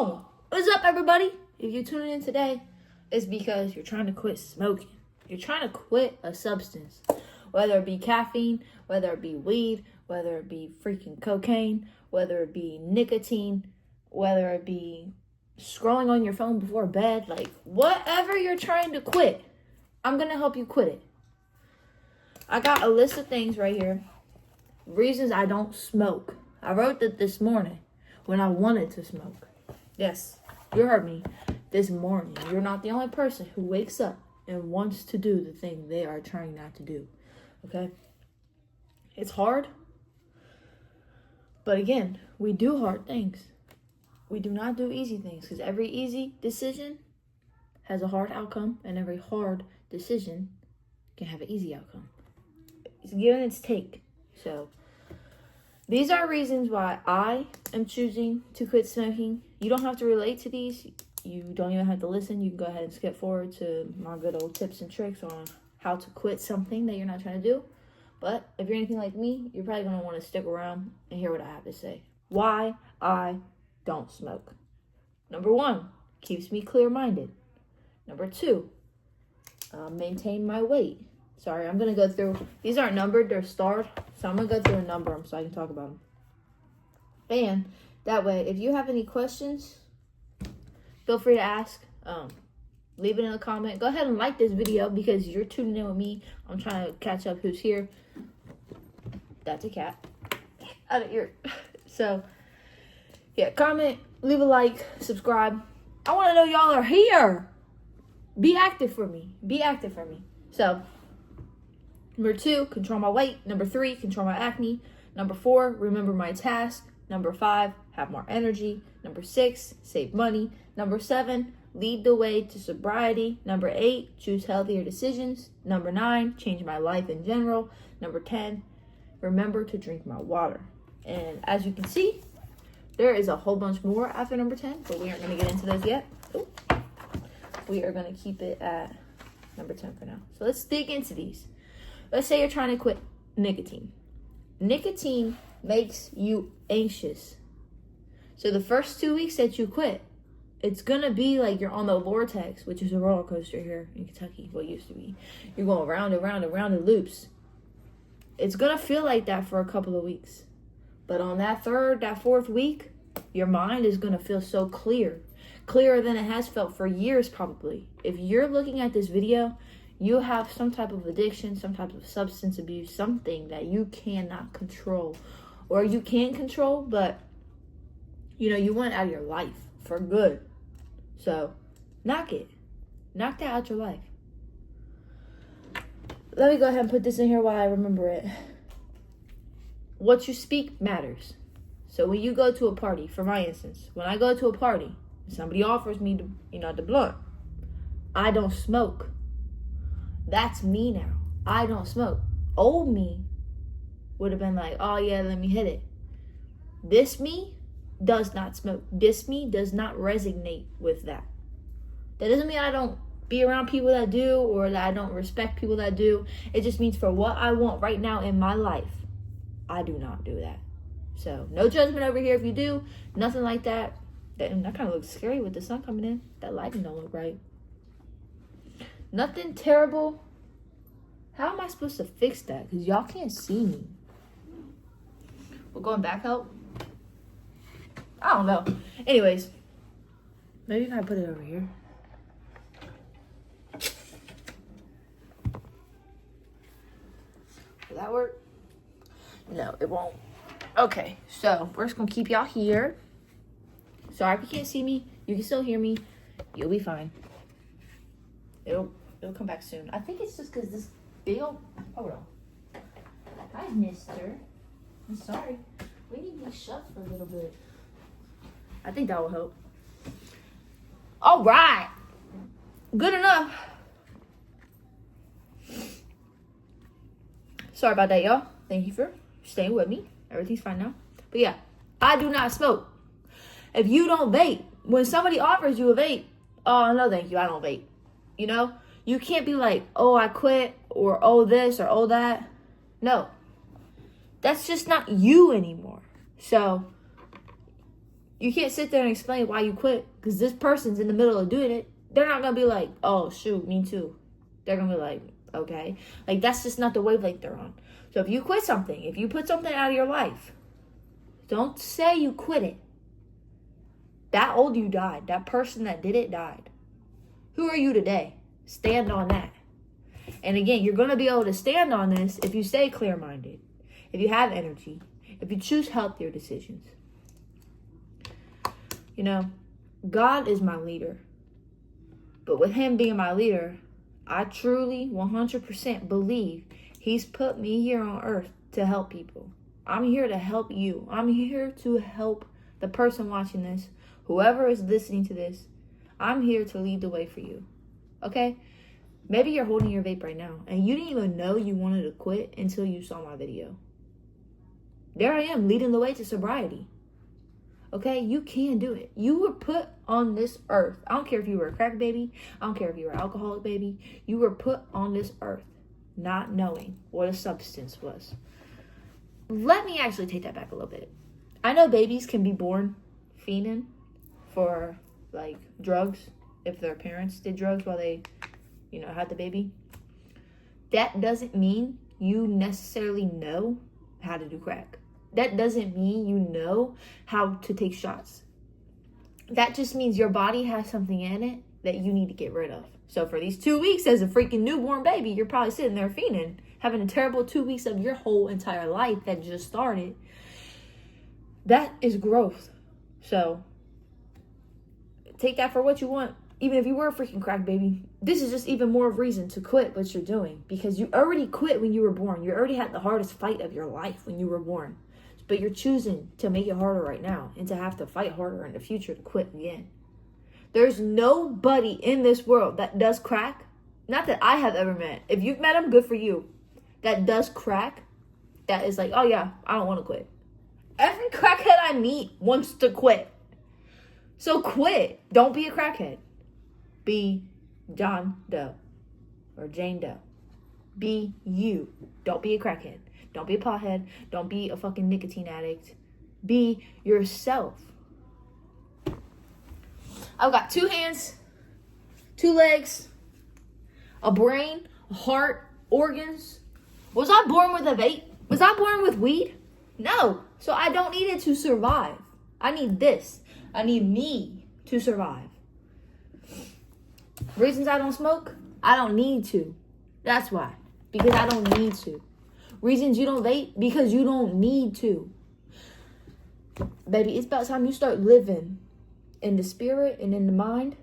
Boom! What's up, everybody? If you're tuning in today, it's because you're trying to quit smoking. You're trying to quit a substance. Whether it be caffeine, whether it be weed, whether it be freaking cocaine, whether it be nicotine, whether it be scrolling on your phone before bed, like whatever you're trying to quit, I'm going to help you quit it. I got a list of things right here. Reasons I don't smoke. I wrote that this morning when I wanted to smoke. Yes, you heard me. This morning. You're not the only person who wakes up and wants to do the thing they are trying not to do. Okay? It's hard. But again, we do hard things. We do not do easy things, because every easy decision has a hard outcome, and every hard decision can have an easy outcome. It's give and it's take. So these are reasons why I am choosing to quit smoking. You don't have to relate to these. You don't even have to listen. You can go ahead and skip forward to my good old tips and tricks on how to quit something that you're not trying to do. But if you're anything like me, you're probably going to want to stick around and hear what I have to say. Why I don't smoke. Number 1, keeps me clear-minded. Number 2, maintain my weight. Sorry, I'm going to go through. These aren't numbered, they're starred. So I'm going to go through and number them so I can talk about them. And that way, if you have any questions, feel free to ask. Leave it in a comment. Go ahead and like this video because you're tuning in with me. I'm trying to catch up who's here. That's a cat. Out of here. So, yeah, comment, leave a like, subscribe. I want to know y'all are here. Be active for me. Be active for me. So, number 2, control my weight. Number 3, control my acne. Number 4, remember my task. Number 5, have more energy. Number 6, save money. Number 7, lead the way to sobriety. Number 8, choose healthier decisions. Number 9, change my life in general. Number 10, remember to drink my water. And as you can see, there is a whole bunch more after number 10, but we aren't going to get into those yet. Ooh. We are going to keep it at number 10 for now. So let's dig into these. Let's say you're trying to quit nicotine. Nicotine makes you anxious. So the first 2 weeks that you quit, it's going to be like you're on the vortex, which is a roller coaster here in Kentucky, what used to be. You're going round and round and round in loops. It's going to feel like that for a couple of weeks. But on that 4th week, your mind is going to feel so clear. Clearer than it has felt for years probably. If you're looking at this video, you have some type of addiction, some type of substance abuse, something that you cannot control. Or you can control, but you want it out of your life for good. So, knock it. Knock that out your life. Let me go ahead and put this in here while I remember it. What you speak matters. So when you go to a party, for my instance, when I go to a party, somebody offers me the blunt. I don't smoke. That's me now. I don't smoke. Old me would have been like, oh yeah, let me hit it. This me does not smoke. This me does not resonate with that. That doesn't mean I don't be around people that do or that I don't respect people that do. It just means for what I want right now in my life, I do not do that. So no judgment over here if you do. Nothing like that. That kind of looks scary with the sun coming in. That lighting don't look right. Nothing terrible. How am I supposed to fix that? Because y'all can't see me. We're going back help? I don't know. Anyways, maybe if I put it over here. Will that work? No, it won't. Okay, so we're just going to keep y'all here. Sorry if you can't see me. You can still hear me. You'll be fine. It'll come back soon. I think it's just because this big old... Hold on. Hi, mister. I'm sorry. We need these shut for a little bit. I think that will help. All right. Good enough. Sorry about that, y'all. Thank you for staying with me. Everything's fine now. But yeah, I do not smoke. If you don't vape, when somebody offers you a vape, oh, no, thank you. I don't vape. You can't be like, oh, I quit, or oh, this, or oh, that. No. That's just not you anymore. So You can't sit there and explain why you quit because this person's in the middle of doing it. They're not going to be like, oh, shoot, me too. They're going to be like, okay. Like, that's just not the wavelength they're on. So if you quit something, if you put something out of your life, don't say you quit it. That old you died. That person that did it died. Who are you today? Stand on that. And again, you're going to be able to stand on this if you stay clear-minded, if you have energy, if you choose healthier decisions. You know, God is my leader. But with him being my leader, I truly 100% believe he's put me here on earth to help people. I'm here to help you. I'm here to help the person watching this, whoever is listening to this. I'm here to lead the way for you. Okay? Maybe you're holding your vape right now and you didn't even know you wanted to quit until you saw my video. There I am, leading the way to sobriety. Okay? You can do it. You were put on this earth. I don't care if you were a crack baby. I don't care if you were an alcoholic baby. You were put on this earth not knowing what a substance was. Let me actually take that back a little bit. I know babies can be born fiending for, like, drugs if their parents did drugs while they, had the baby. That doesn't mean you necessarily know how to do crack. That doesn't mean you know how to take shots. That just means your body has something in it that you need to get rid of. So for these 2 weeks as a freaking newborn baby, you're probably sitting there fiending, having a terrible 2 weeks of your whole entire life that just started. That is growth. So take that for what you want. Even if you were a freaking crack baby, this is just even more reason to quit what you're doing, because you already quit when you were born. You already had the hardest fight of your life when you were born, but you're choosing to make it harder right now and to have to fight harder in the future to quit again. There's nobody in this world that does crack, not that I have ever met. If you've met them, good for you. That does crack, that is like, oh yeah, I don't want to quit. Every crackhead I meet wants to quit. So quit. Don't be a crackhead. Be John Doe or Jane Doe. Be you. Don't be a crackhead. Don't be a pothead. Don't be a fucking nicotine addict. Be yourself. I've got 2 hands, 2 legs, a brain, a heart, organs. Was I born with a vape? Was I born with weed? No. So I don't need it to survive. I need this. I need me to survive. Reasons I don't smoke? I don't need to. That's why. Because I don't need to. Reasons you don't vape? Because you don't need to. Baby, it's about time you start living in the spirit and in the mind.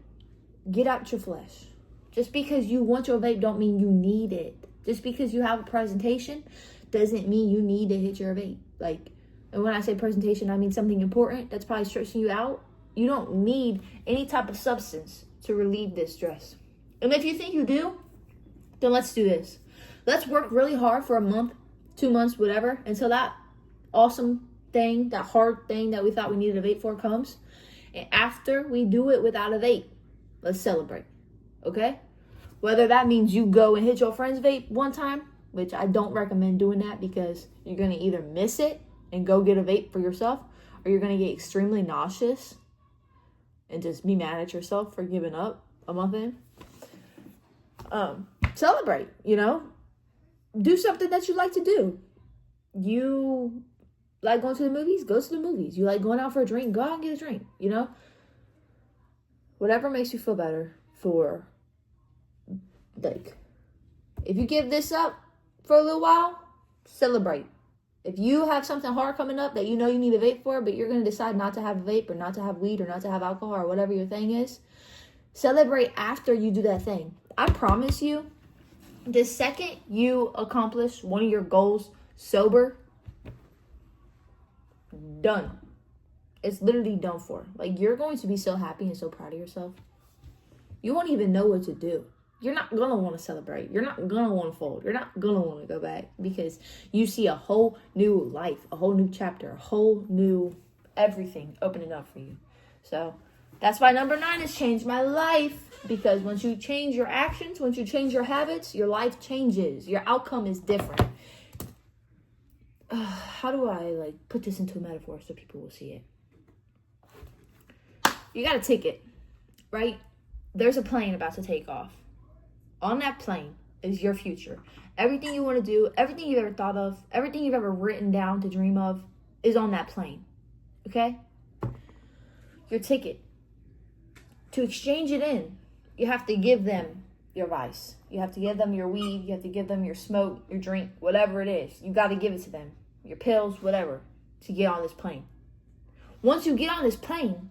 Get out your flesh. Just because you want your vape don't mean you need it. Just because you have a presentation doesn't mean you need to hit your vape. Like, and when I say presentation, I mean something important that's probably stressing you out. You don't need any type of substance to relieve this stress. And if you think you do, then let's do this. Let's work really hard for a month, 2 months, whatever, until that awesome thing, that hard thing that we thought we needed a vape for comes. And after we do it without a vape, let's celebrate. Okay? Whether that means you go and hit your friend's vape one time, which I don't recommend doing that because you're going to either miss it and go get a vape for yourself, or you're going to get extremely nauseous and just be mad at yourself for giving up a month in. Celebrate, do something that you like to do. You like going to the movies? Go to the movies. You like going out for a drink? Go out and get a drink, Whatever makes you feel better for, like, if you give this up for a little while, celebrate. If you have something hard coming up that you know you need a vape for, but you're going to decide not to have a vape or not to have weed or not to have alcohol or whatever your thing is, celebrate after you do that thing. I promise you, the second you accomplish one of your goals sober, done. It's literally done for. Like, you're going to be so happy and so proud of yourself. You won't even know what to do. You're not going to want to celebrate. You're not going to want to fold. You're not going to want to go back because you see a whole new life, a whole new chapter, a whole new everything opening up for you. So that's why number 9 has changed my life, because once you change your actions, once you change your habits, your life changes. Your outcome is different. How do I put this into a metaphor so people will see it? you got a ticket, right? There's a plane about to take off. On that plane is your future. Everything you want to do, everything you've ever thought of, everything you've ever written down to dream of is on that plane. Okay? Your ticket. To exchange it in, you have to give them your vice. You have to give them your weed. You have to give them your smoke, your drink, whatever it is. You got to give it to them. Your pills, whatever, to get on this plane. Once you get on this plane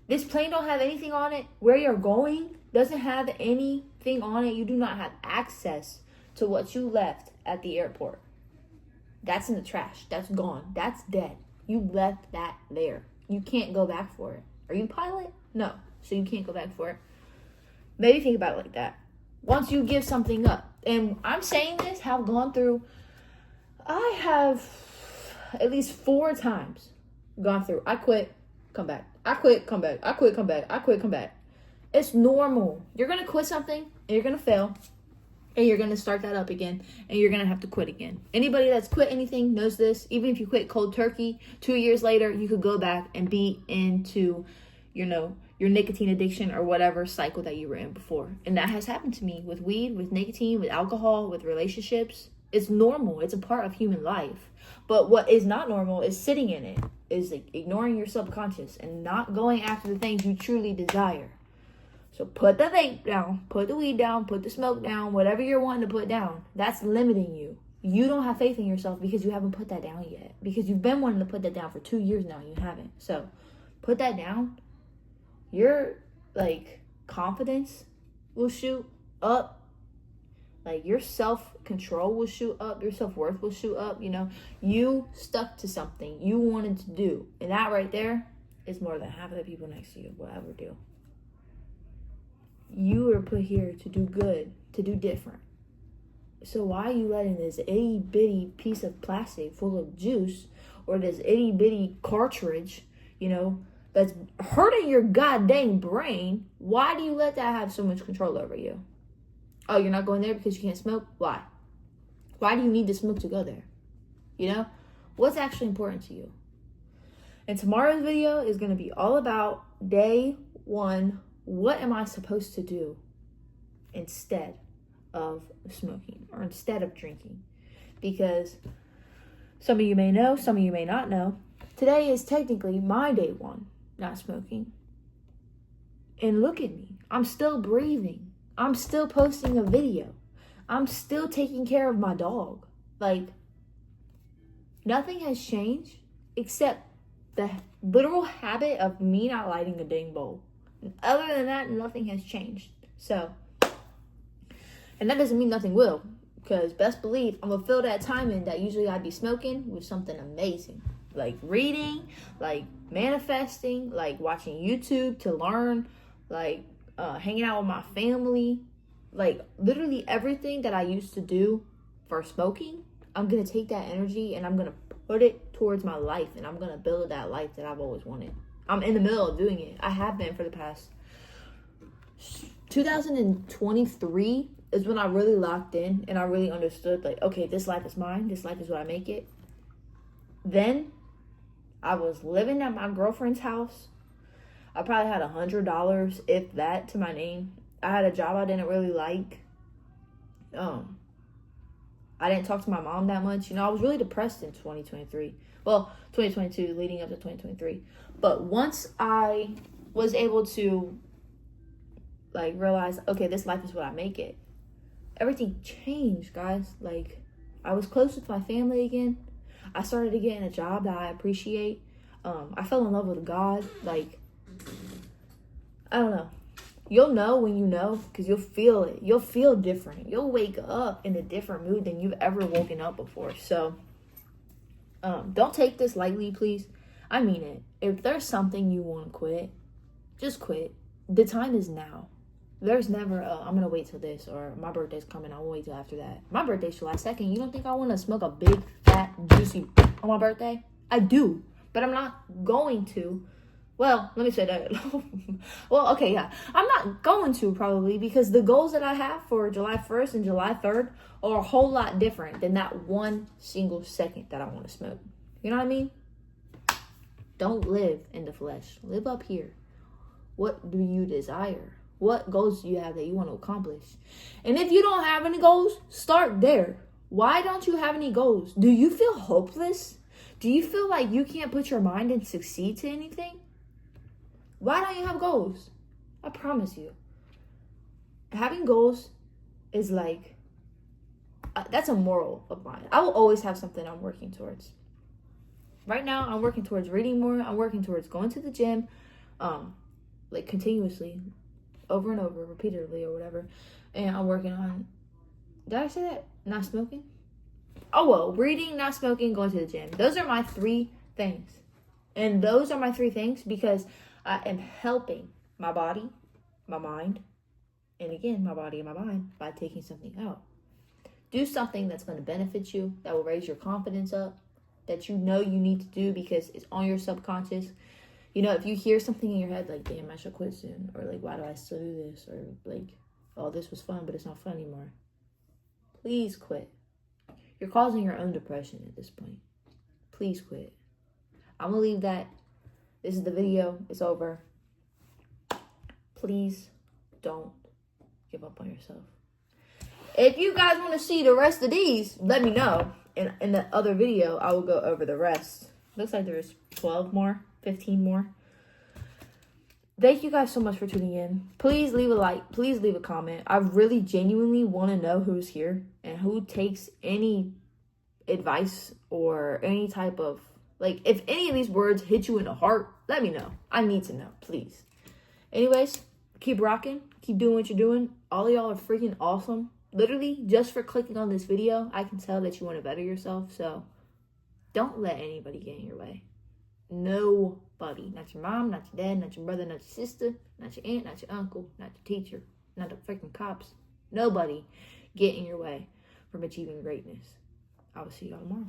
don't have anything on it. Where you're going doesn't have anything on it. You do not have access to what you left at the airport. That's in the trash. That's gone. That's dead. You left that there. You can't go back for it. Are you a pilot? No. So you can't go back for it. Maybe think about it like that. Once you give something up, and I'm saying this, have gone through, I have at least 4 times gone through, I quit, come back. I quit, come back. I quit, come back. I quit, come back. It's normal. You're going to quit something, and you're going to fail, and you're going to start that up again, and you're going to have to quit again. Anybody that's quit anything knows this. Even if you quit cold turkey, 2 years later, you could go back and be into, your nicotine addiction or whatever cycle that you were in before. And that has happened to me with weed, with nicotine, with alcohol, with relationships. It's normal. It's a part of human life. But what is not normal is sitting in it, is ignoring your subconscious and not going after the things you truly desire. So put the vape down, put the weed down, put the smoke down, whatever you're wanting to put down. That's limiting you. You don't have faith in yourself because you haven't put that down yet. Because you've been wanting to put that down for 2 years now and you haven't. So put that down. Your confidence will shoot up. Your self-control will shoot up. Your self-worth will shoot up. You stuck to something you wanted to do. And that right there is more than half of the people next to you will ever do. You were put here to do good, to do different. So why are you letting this itty-bitty piece of plastic full of juice or this itty-bitty cartridge, that's hurting your goddamn brain? Why do you let that have so much control over you? Oh, you're not going there because you can't smoke? Why? Why do you need to smoke to go there? What's actually important to you? And tomorrow's video is going to be all about day 1. What am I supposed to do instead of smoking or instead of drinking? Because some of you may know, some of you may not know, today is technically my day 1 not smoking. And look at me. I'm still breathing. I'm still posting a video. I'm still taking care of my dog. Nothing has changed except the literal habit of me not lighting a dang bowl. Other than that, nothing has changed. So, and that doesn't mean nothing will. Because best believe, I'm going to fill that time in that usually I'd be smoking with something amazing. Like reading, like manifesting, like watching YouTube to learn, hanging out with my family. Literally everything that I used to do for smoking, I'm going to take that energy and I'm going to put it towards my life. And I'm going to build that life that I've always wanted. I'm in the middle of doing it. I have been for the past 2023 is when I really locked in and I really understood, okay, this life is mine. This life is what I make it. Then I was living at my girlfriend's house. I probably had $100, if that, to my name. I had a job I didn't really like. I didn't talk to my mom that much. I was really depressed in 2023. Well, 2022, leading up to 2023. But once I was able to, realize, okay, this life is what I make it, everything changed, guys. I was close with my family again. I started to get in a job that I appreciate. I fell in love with God. I don't know. You'll know when you know, because you'll feel it. You'll feel different. You'll wake up in a different mood than you've ever woken up before. So, don't take this lightly, please. I mean it. If there's something you want to quit, just quit. The time is now. There's never, I'm going to wait till this, or my birthday's coming, I'll wait till after that. My birthday's July 2nd. You don't think I want to smoke a big, fat, juicy on my birthday? I do, but I'm not going to. Well, let me say that. Well, okay, yeah. I'm not going to probably because the goals that I have for July 1st and July 3rd are a whole lot different than that one single second that I want to smoke. You know what I mean? Don't live in the flesh. Live up here What do you desire? What goals do you have that you want to accomplish? And if you don't have any goals, start there. Why don't you have any goals? Do you feel hopeless? Do you feel like you can't put your mind and succeed to anything? Why don't you have goals? I promise you. Having goals is like, that's a moral of mine. I will always have something I'm working towards. Right now, I'm working towards reading more. I'm working towards going to the gym, like continuously, over and over, repeatedly or whatever. And I'm working on, did I say that? Not smoking? Oh, well, reading, not smoking, going to the gym. Those are my 3 things. And those are my 3 things because I am helping my body, my mind, and again, my body and my mind by taking something out. Do something that's going to benefit you, that will raise your confidence up, that you know you need to do because it's on your subconscious. You know, if you hear something in your head like, damn, I should quit soon. Or like, why do I still do this? Or like, oh, this was fun, but it's not fun anymore. Please quit. You're causing your own depression at this point. Please quit. I'm going to leave that. This is the video. It's over. Please don't give up on yourself. If you guys want to see the rest of these, let me know. In the other video, I will go over the rest. Looks like there's 12 more, 15 more. Thank you guys so much for tuning in. Please leave a like. Please leave a comment. I really genuinely want to know who's here and who takes any advice or any type of, like, if any of these words hit you in the heart, let me know. I need to know, please. Anyways, keep rocking. Keep doing what you're doing. All of y'all are freaking awesome. Literally, just for clicking on this video, I can tell that you want to better yourself. So don't let anybody get in your way. Nobody. Not your mom, not your dad, not your brother, not your sister, not your aunt, not your uncle, not your teacher, not the freaking cops. Nobody get in your way from achieving greatness. I will see y'all tomorrow.